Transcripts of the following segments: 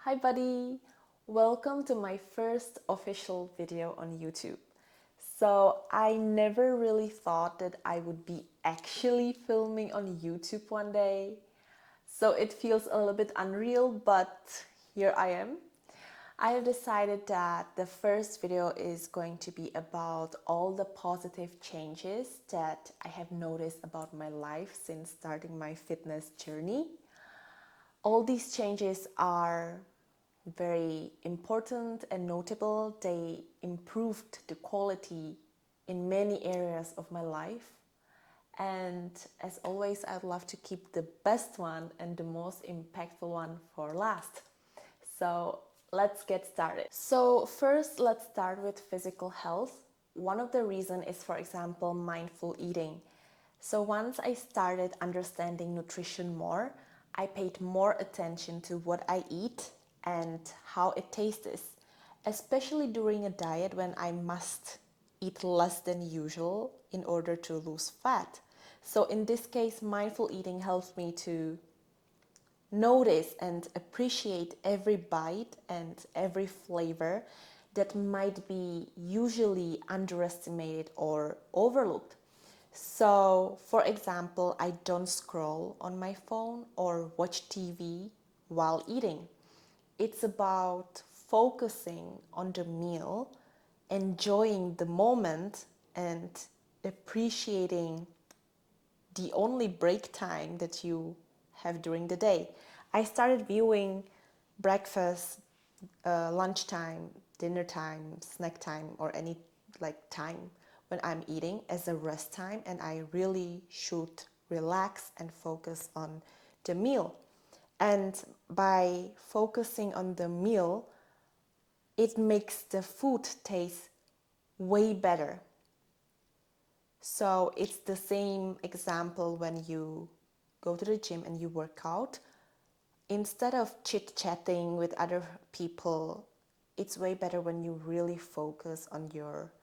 Hi buddy! Welcome to my first official video on YouTube. So I never really thought that I would be actually filming on YouTube one day. So it feels a little bit unreal, but here I am. I have decided that the first video is going to be about all the positive changes that I have noticed about my life since starting my fitness journey. All these changes are very important and notable. They improved the quality in many areas of my life. And as always, I'd love to keep the best one and the most impactful one for last. So let's get started. So first, let's start with physical health. One of the reasons is, for example, mindful eating. So once I started understanding nutrition more, I paid more attention to what I eat and how it tastes, especially during a diet when I must eat less than usual in order to lose fat. So in this case, mindful eating helps me to notice and appreciate every bite and every flavor that might be usually underestimated or overlooked. So, for example, I don't scroll on my phone or watch TV while eating. It's about focusing on the meal, enjoying the moment, and appreciating the only break time that you have during the day. I started viewing breakfast, lunchtime, dinner time, snack time, or any time when I'm eating as a rest time, and I really should relax and focus on the meal. And by focusing on the meal, it makes the food taste way better. So it's the same example when you go to the gym and you work out. Instead of chit-chatting with other people, it's way better when you really focus on your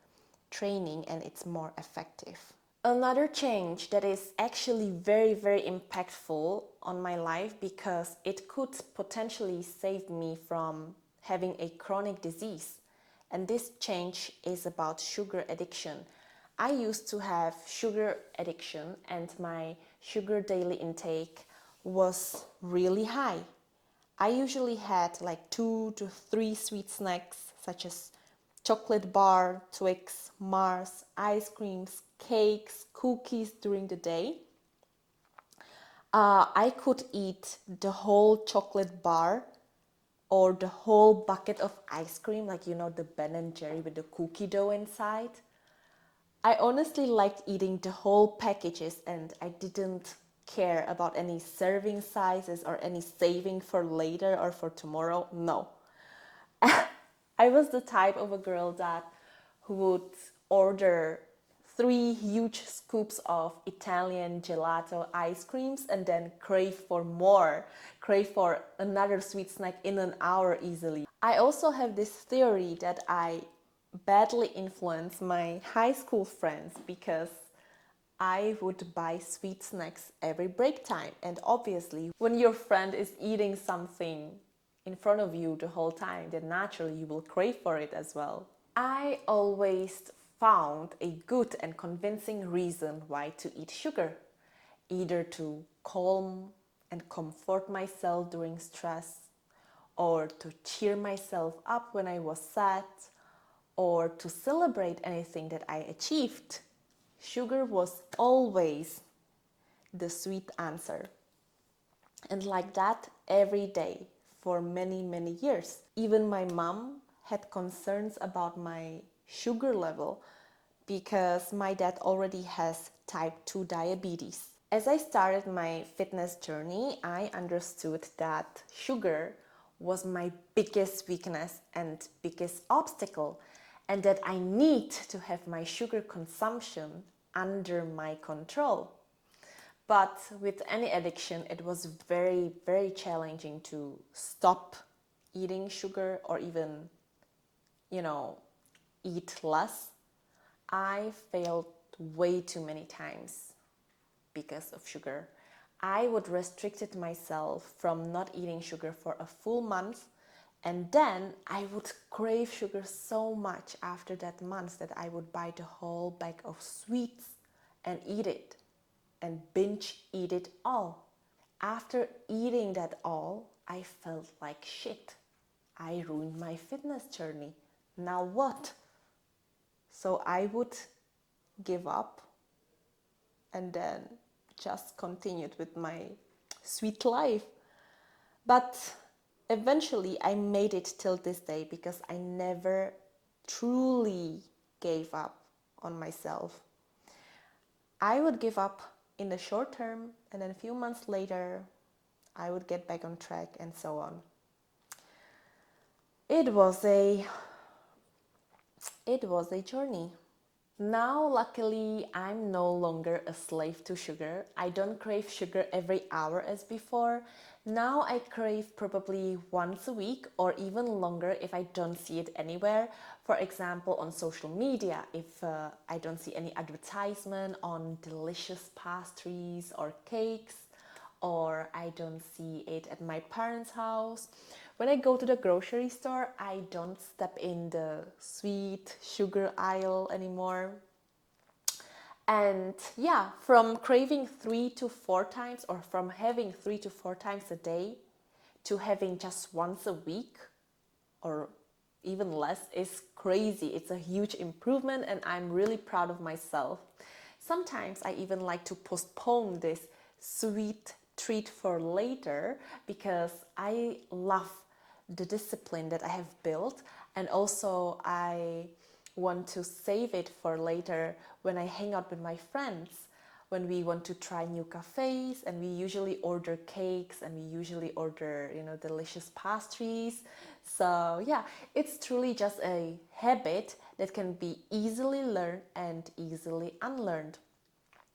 training and it's more effective. Another change that is actually very, very impactful on my life because it could potentially save me from having a chronic disease. And this change is about sugar addiction. I used to have sugar addiction and my sugar daily intake was really high. I usually had like 2 to 3 sweet snacks such as chocolate bar, Twix, Mars, ice creams, cakes, cookies during the day. I could eat the whole chocolate bar or the whole bucket of ice cream, like the Ben and Jerry with the cookie dough inside. I honestly liked eating the whole packages and I didn't care about any serving sizes or any saving for later or for tomorrow. No. I was the type of a girl that who would order 3 huge scoops of Italian gelato ice creams and then crave for more, crave for another sweet snack in an hour easily. I also have this theory that I badly influenced my high school friends because I would buy sweet snacks every break time. And obviously, when your friend is eating something in front of you the whole time, then naturally you will crave for it as well. I always found a good and convincing reason why to eat sugar, either to calm and comfort myself during stress, or to cheer myself up when I was sad, or to celebrate anything that I achieved. Sugar was always the sweet answer. And like that every day for many, many years. Even my mom had concerns about my sugar level because my dad already has type 2 diabetes. As I started my fitness journey, I understood that sugar was my biggest weakness and biggest obstacle, and that I need to have my sugar consumption under my control. But with any addiction, it was very, very challenging to stop eating sugar or even, eat less. I failed way too many times because of sugar. I would restricted myself from not eating sugar for a full month And then I would crave sugar so much after that month that I would buy the whole bag of sweets and eat it and binge eat it all. After eating that all, I felt like shit. I ruined my fitness journey. Now what? So I would give up and then just continued with my sweet life. But eventually I made it till this day because I never truly gave up on myself. I would give up in the short term, and then a few months later I would get back on track, and so on. It was a journey. Now, luckily, I'm no longer a slave to sugar. I don't crave sugar every hour as before. Now I crave probably once a week or even longer if I don't see it anywhere. For example, on social media, if I don't see any advertisement on delicious pastries or cakes, or I don't see it at my parents' house. When I go to the grocery store, I don't step in the sweet sugar aisle anymore. And yeah, from craving 3 to 4 times, or from having 3 to 4 times a day to having just once a week or even less is crazy. It's a huge improvement, and I'm really proud of myself. Sometimes I even like to postpone this sweet treat for later because I love the discipline that I have built, and also I want to save it for later when I hang out with my friends, when we want to try new cafes, and we usually order cakes and we usually order, delicious pastries. So yeah, it's truly just a habit that can be easily learned and easily unlearned.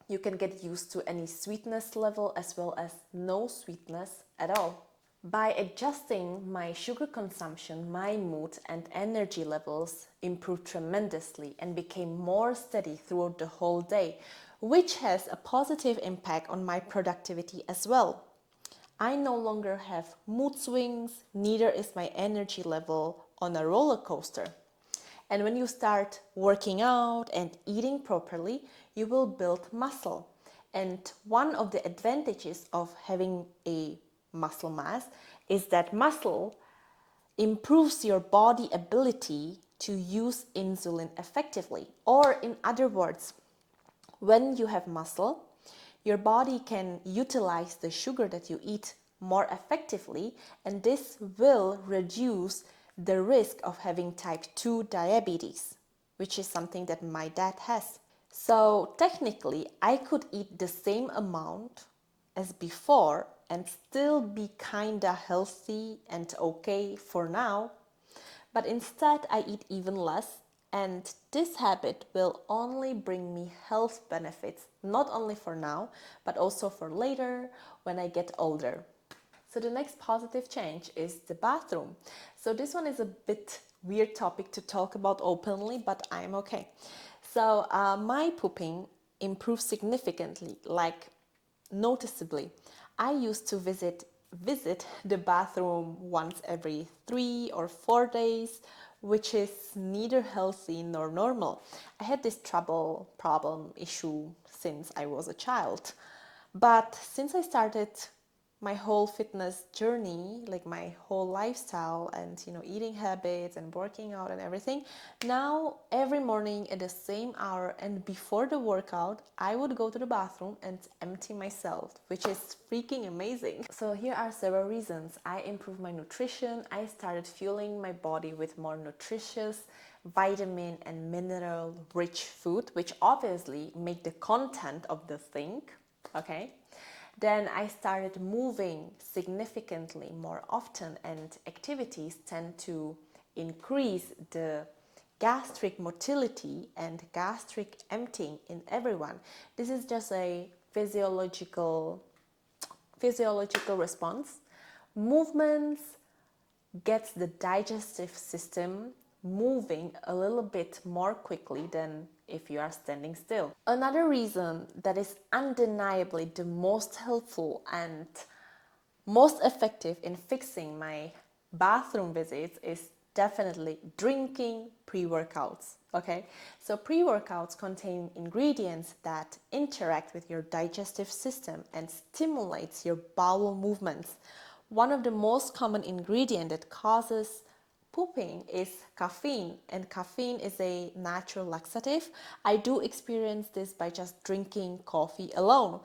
You can get used to any sweetness level as well as no sweetness at all. By adjusting my sugar consumption, my mood and energy levels improved tremendously and became more steady throughout the whole day, which has a positive impact on my productivity as well. I no longer have mood swings, neither is my energy level on a roller coaster. And when you start working out and eating properly, you will build muscle. And one of the advantages of having a muscle mass is that muscle improves your body ability to use insulin effectively. Or in other words, when you have muscle, your body can utilize the sugar that you eat more effectively, and this will reduce the risk of having type 2 diabetes, which is something that my dad has. So technically, I could eat the same amount as before and still be kinda healthy and okay for now, but instead I eat even less, and this habit will only bring me health benefits, not only for now, but also for later when I get older. So the next positive change is the bathroom. So this one is a bit weird topic to talk about openly, but I'm okay. So my pooping improved significantly, like noticeably. I used to visit the bathroom once every 3 or 4 days, which is neither healthy nor normal. I had this problem issue since I was a child. But since I started my whole fitness journey, like my whole lifestyle and eating habits and working out and everything, now every morning at the same hour and before the workout, I would go to the bathroom and empty myself, which is freaking amazing. So here are several reasons. I improved my nutrition. I started fueling my body with more nutritious, vitamin and mineral rich food, which obviously make the content of the thing, okay? Then I started moving significantly more often, and activities tend to increase the gastric motility and gastric emptying in everyone. This is just a physiological response. Movements gets the digestive system moving a little bit more quickly than if you are standing still. Another reason that is undeniably the most helpful and most effective in fixing my bathroom visits is definitely drinking pre-workouts. Okay, so pre-workouts contain ingredients that interact with your digestive system and stimulates your bowel movements. One of the most common ingredients that causes pooping is caffeine, and caffeine is a natural laxative. I do experience this by just drinking coffee alone,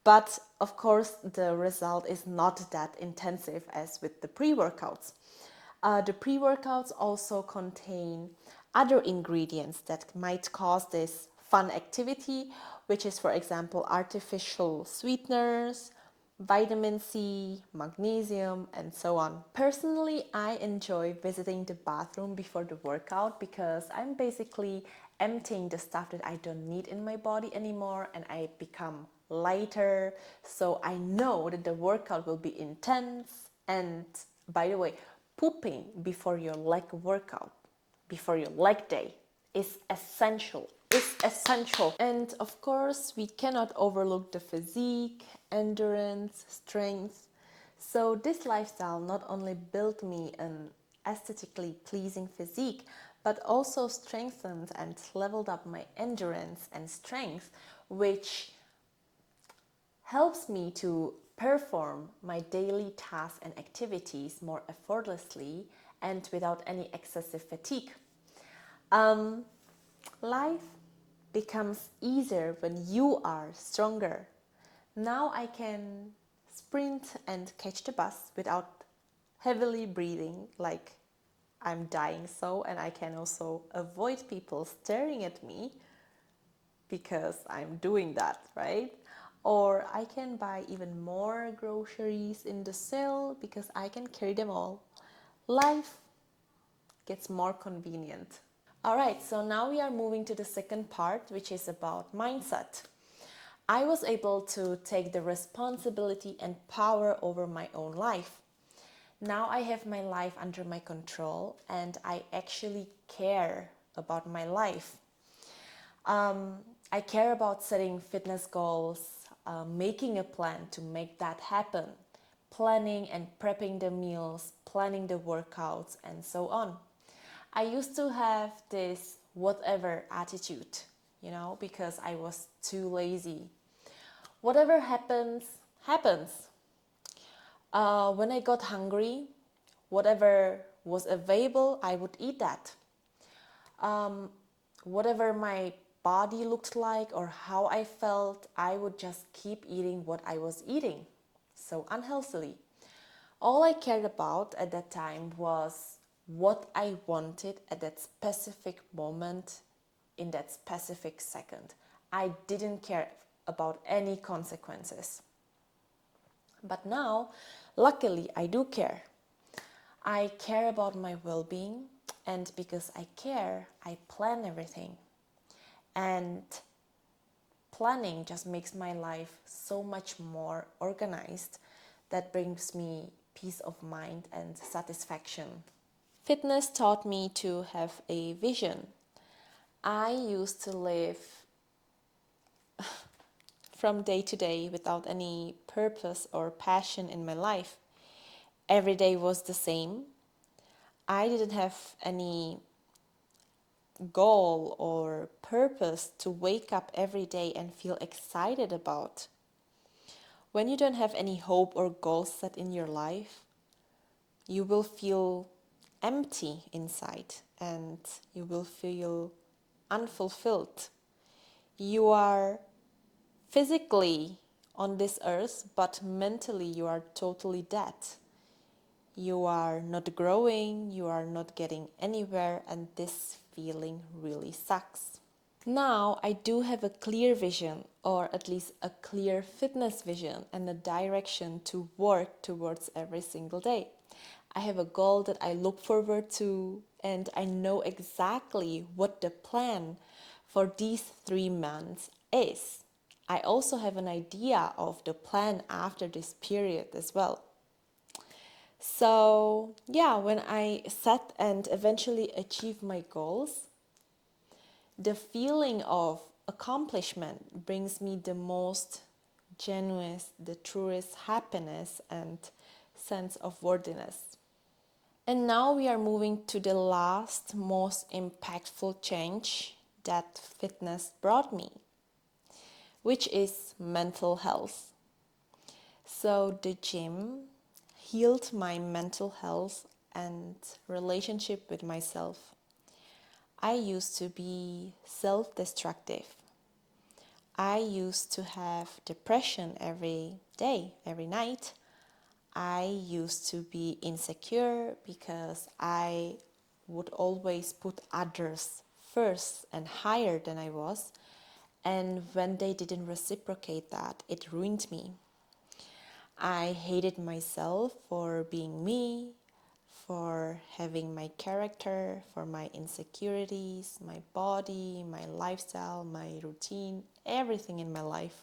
but of course the result is not that intensive as with the pre-workouts. The pre-workouts also contain other ingredients that might cause this fun activity, which is, for example, artificial sweeteners, vitamin C, magnesium, and so on. Personally, I enjoy visiting the bathroom before the workout because I'm basically emptying the stuff that I don't need in my body anymore, and I become lighter. So I know that the workout will be intense. And by the way, pooping before your leg workout, before your leg day, is essential. Is essential. And of course, we cannot overlook the physique, endurance, strength. So this lifestyle not only built me an aesthetically pleasing physique, but also strengthened and leveled up my endurance and strength, which helps me to perform my daily tasks and activities more effortlessly and without any excessive fatigue. Life becomes easier when you are stronger. Now I can sprint and catch the bus without heavily breathing like I'm dying so, and I can also avoid people staring at me because I'm doing that, right? Or I can buy even more groceries in the sale because I can carry them all. Life gets more convenient. All right, so now we are moving to the second part, which is about mindset. I was able to take the responsibility and power over my own life. Now I have my life under my control and I actually care about my life. I care about setting fitness goals, making a plan to make that happen, planning and prepping the meals, planning the workouts, and so on. I used to have this whatever attitude, because I was too lazy. Whatever happens, happens. When I got hungry, whatever was available, I would eat that. Whatever my body looked like or how I felt, I would just keep eating what I was eating, so unhealthily. All I cared about at that time was what I wanted at that specific moment, in that specific second. I didn't care about any consequences. But now, luckily, I do care. I care about my well-being, and because I care, I plan everything. And planning just makes my life so much more organized. That brings me peace of mind and satisfaction. Fitness taught me to have a vision. I used to live from day to day without any purpose or passion in my life. Every day was the same. I didn't have any goal or purpose to wake up every day and feel excited about. When you don't have any hope or goal set in your life, you will feel empty inside and you will feel unfulfilled. You are physically on this earth, but mentally you are totally dead. You are not growing, you are not getting anywhere, and this feeling really sucks. Now I do have a clear vision, or at least a clear fitness vision and a direction to work towards every single day. I have a goal that I look forward to, and I know exactly what the plan for these 3 months is. I also have an idea of the plan after this period as well. So, yeah, when I set and eventually achieve my goals, the feeling of accomplishment brings me the most genuine, the truest happiness and sense of worthiness. And now we are moving to the last most impactful change that fitness brought me, which is mental health. So the gym healed my mental health and relationship with myself. I used to be self-destructive. I used to have depression every day, every night. I used to be insecure because I would always put others first and higher than I was. And when they didn't reciprocate that, it ruined me. I hated myself for being me, for having my character, for my insecurities, my body, my lifestyle, my routine, everything in my life.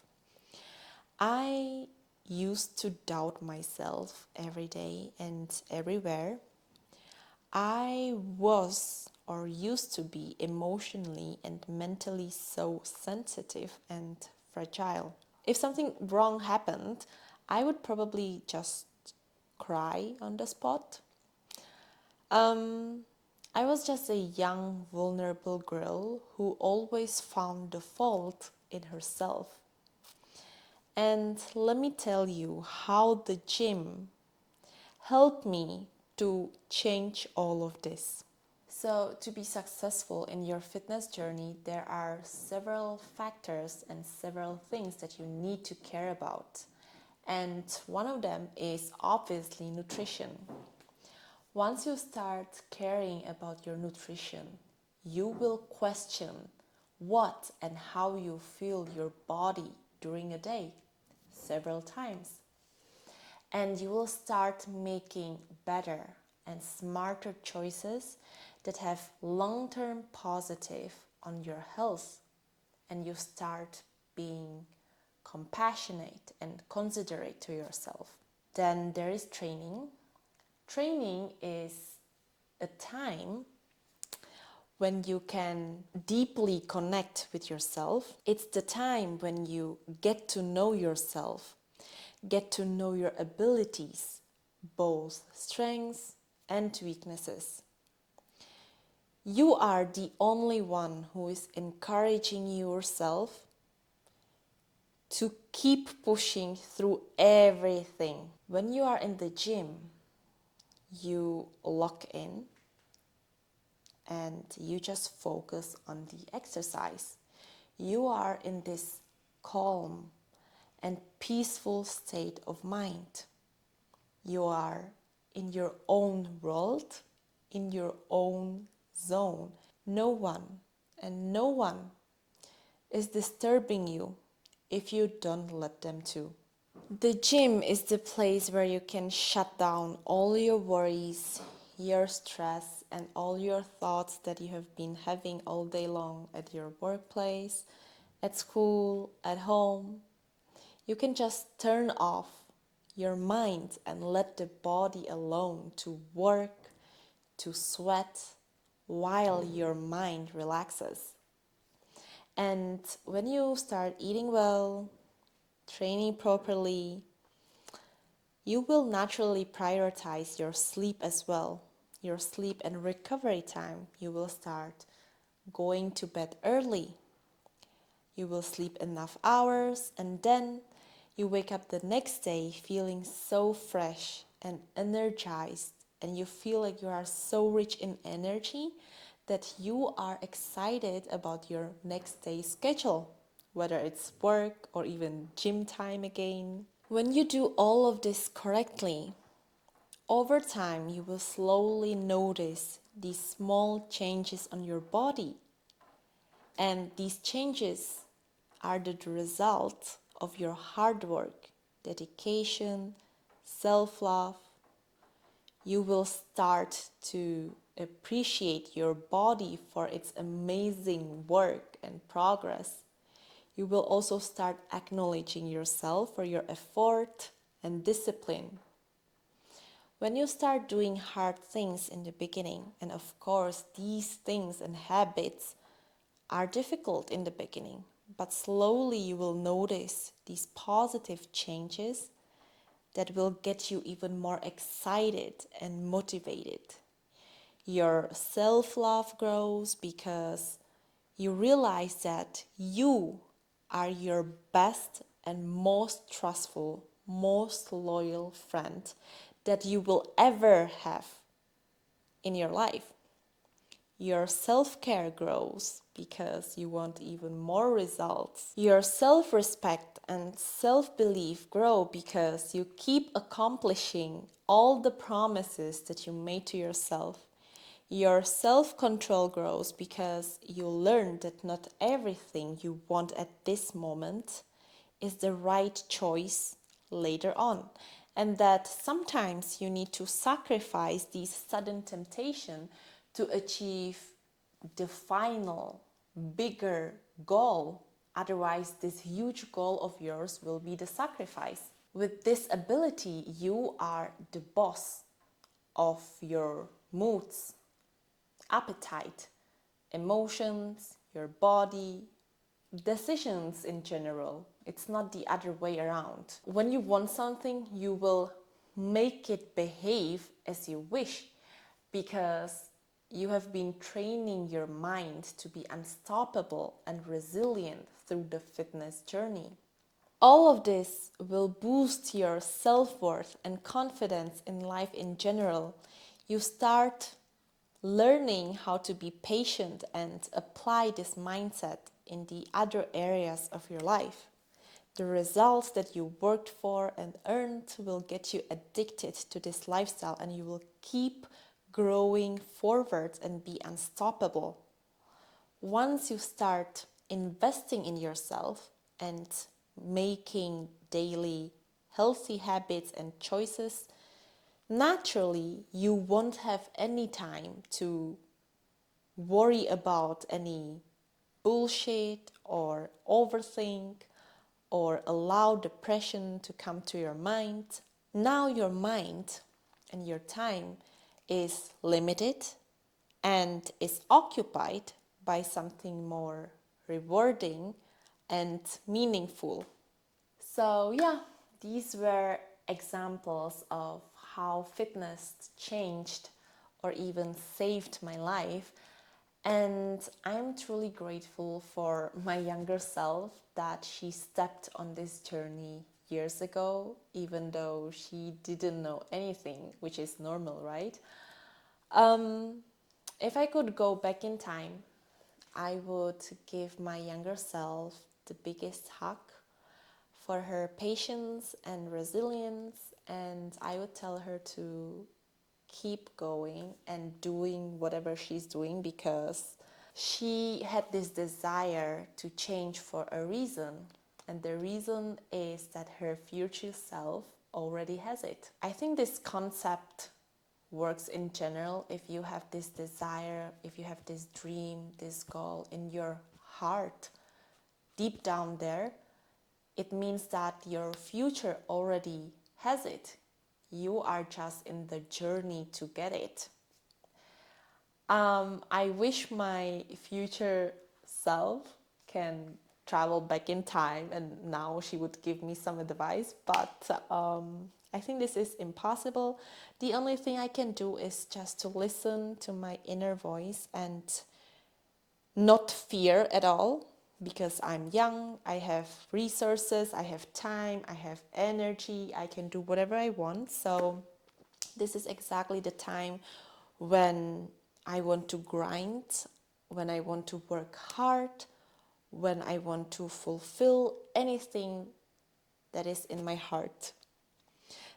I used to doubt myself every day and everywhere. I was or used to be emotionally and mentally so sensitive and fragile. If something wrong happened, I would probably just cry on the spot. I was just a young, vulnerable girl who always found the fault in herself. And let me tell you how the gym helped me to change all of this. So, to be successful in your fitness journey, there are several factors and several things that you need to care about. And one of them is obviously nutrition. Once you start caring about your nutrition, you will question what and how you feel your body during a day several times. And you will start making better and smarter choices that have long-term positive on your health. And you start being compassionate and considerate to yourself. Then there is training. Training is a time when you can deeply connect with yourself. It's the time when you get to know yourself, get to know your abilities, both strengths and weaknesses. You are the only one who is encouraging yourself to keep pushing through everything. When you are in the gym, you lock in and you just focus on the exercise. You are in this calm and peaceful state of mind. You are in your own world, in your own zone. No one and no one is disturbing you if you don't let them to. The gym is the place where you can shut down all your worries, your stress, and all your thoughts that you have been having all day long at your workplace, at school, at home. You can just turn off your mind and let the body alone to work, to sweat, while your mind relaxes. And when you start eating well, training properly, you will naturally prioritize your sleep as well, your sleep and recovery time. You will start going to bed early. You will sleep enough hours, and then you wake up the next day feeling so fresh and energized, and you feel like you are so rich in energy that you are excited about your next day's schedule, whether it's work or even gym time again. When you do all of this correctly, over time you will slowly notice these small changes on your body. And these changes are the result of your hard work, dedication, self-love. You will start to appreciate your body for its amazing work and progress. You will also start acknowledging yourself for your effort and discipline. When you start doing hard things in the beginning, and of course these things and habits are difficult in the beginning, but slowly you will notice these positive changes that will get you even more excited and motivated. Your self-love grows because you realize that you are your best and most trustful, most loyal friend that you will ever have in your life. Your self-care grows because you want even more results. Your self-respect and self-belief grow because you keep accomplishing all the promises that you made to yourself. Your self-control grows because you learn that not everything you want at this moment is the right choice later on, and that sometimes you need to sacrifice these sudden temptation to achieve the final bigger goal. Otherwise, this huge goal of yours will be the sacrifice. With this ability, you are the boss of your moods, appetite, emotions, your body, decisions in general. It's not the other way around. When you want something, you will make it behave as you wish because you have been training your mind to be unstoppable and resilient through the fitness journey. All of this will boost your self-worth and confidence in life in general. You start learning how to be patient and apply this mindset in the other areas of your life. The results that you worked for and earned will get you addicted to this lifestyle, and you will keep growing forward and be unstoppable. Once you start investing in yourself and making daily healthy habits and choices, naturally you won't have any time to worry about any bullshit or overthink or allow depression to come to your mind. Now your mind and your time is limited and is occupied by something more rewarding and meaningful. So yeah, these were examples of how fitness changed or even saved my life. And I'm truly grateful for my younger self that she stepped on this journey years ago, even though she didn't know anything, which is normal, right? If I could go back in time, I would give my younger self the biggest hug for her patience and resilience, and I would tell her to keep going and doing whatever she's doing because she had this desire to change for a reason, and the reason is that her future self already has it. I think this concept works in general. If you have this desire, if you have this dream, this goal in your heart, deep down there, it means that your future already has it. You are just in the journey to get it. I wish my future self can travel back in time and now she would give me some advice, but I think this is impossible. The only thing I can do is just to listen to my inner voice and not fear at all, because I'm young, I have resources, I have time, I have energy, I can do whatever I want. So this is exactly the time when I want to grind, when I want to work hard, when I want to fulfill anything that is in my heart.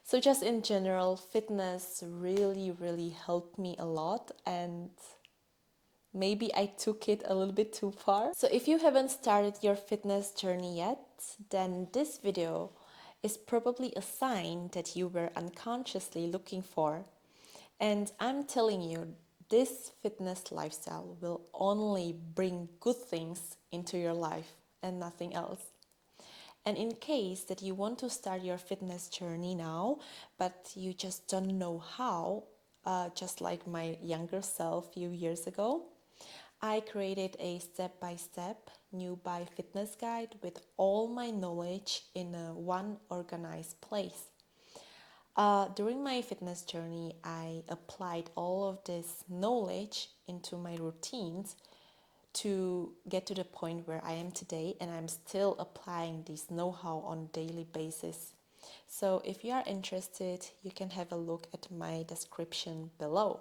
So just in general, fitness really helped me a lot, and maybe I took it a little bit too far. So if you haven't started your fitness journey yet, then this video is probably a sign that you were unconsciously looking for. And I'm telling you, this fitness lifestyle will only bring good things into your life and nothing else. And in case that you want to start your fitness journey now, but you just don't know how, just like my younger self a few years ago, I created a step-by-step new by fitness guide with all my knowledge in one organized place. During my fitness journey, I applied all of this knowledge into my routines to get to the point where I am today, and I'm still applying this know-how on a daily basis. So if you are interested, you can have a look at my description below.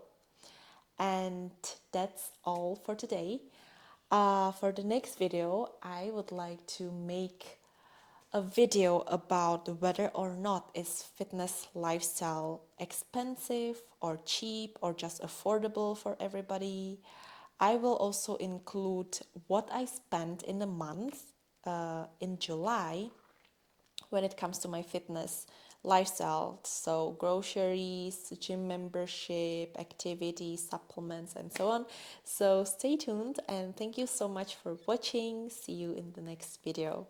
And that's all for today. For the next video, I would like to make a video about whether or not is fitness lifestyle expensive or cheap or just affordable for everybody. I will also include what I spent in a month in July when it comes to my fitness lifestyle. So groceries, gym membership, activities, supplements, and so on. So stay tuned and thank you so much for watching. See you in the next video.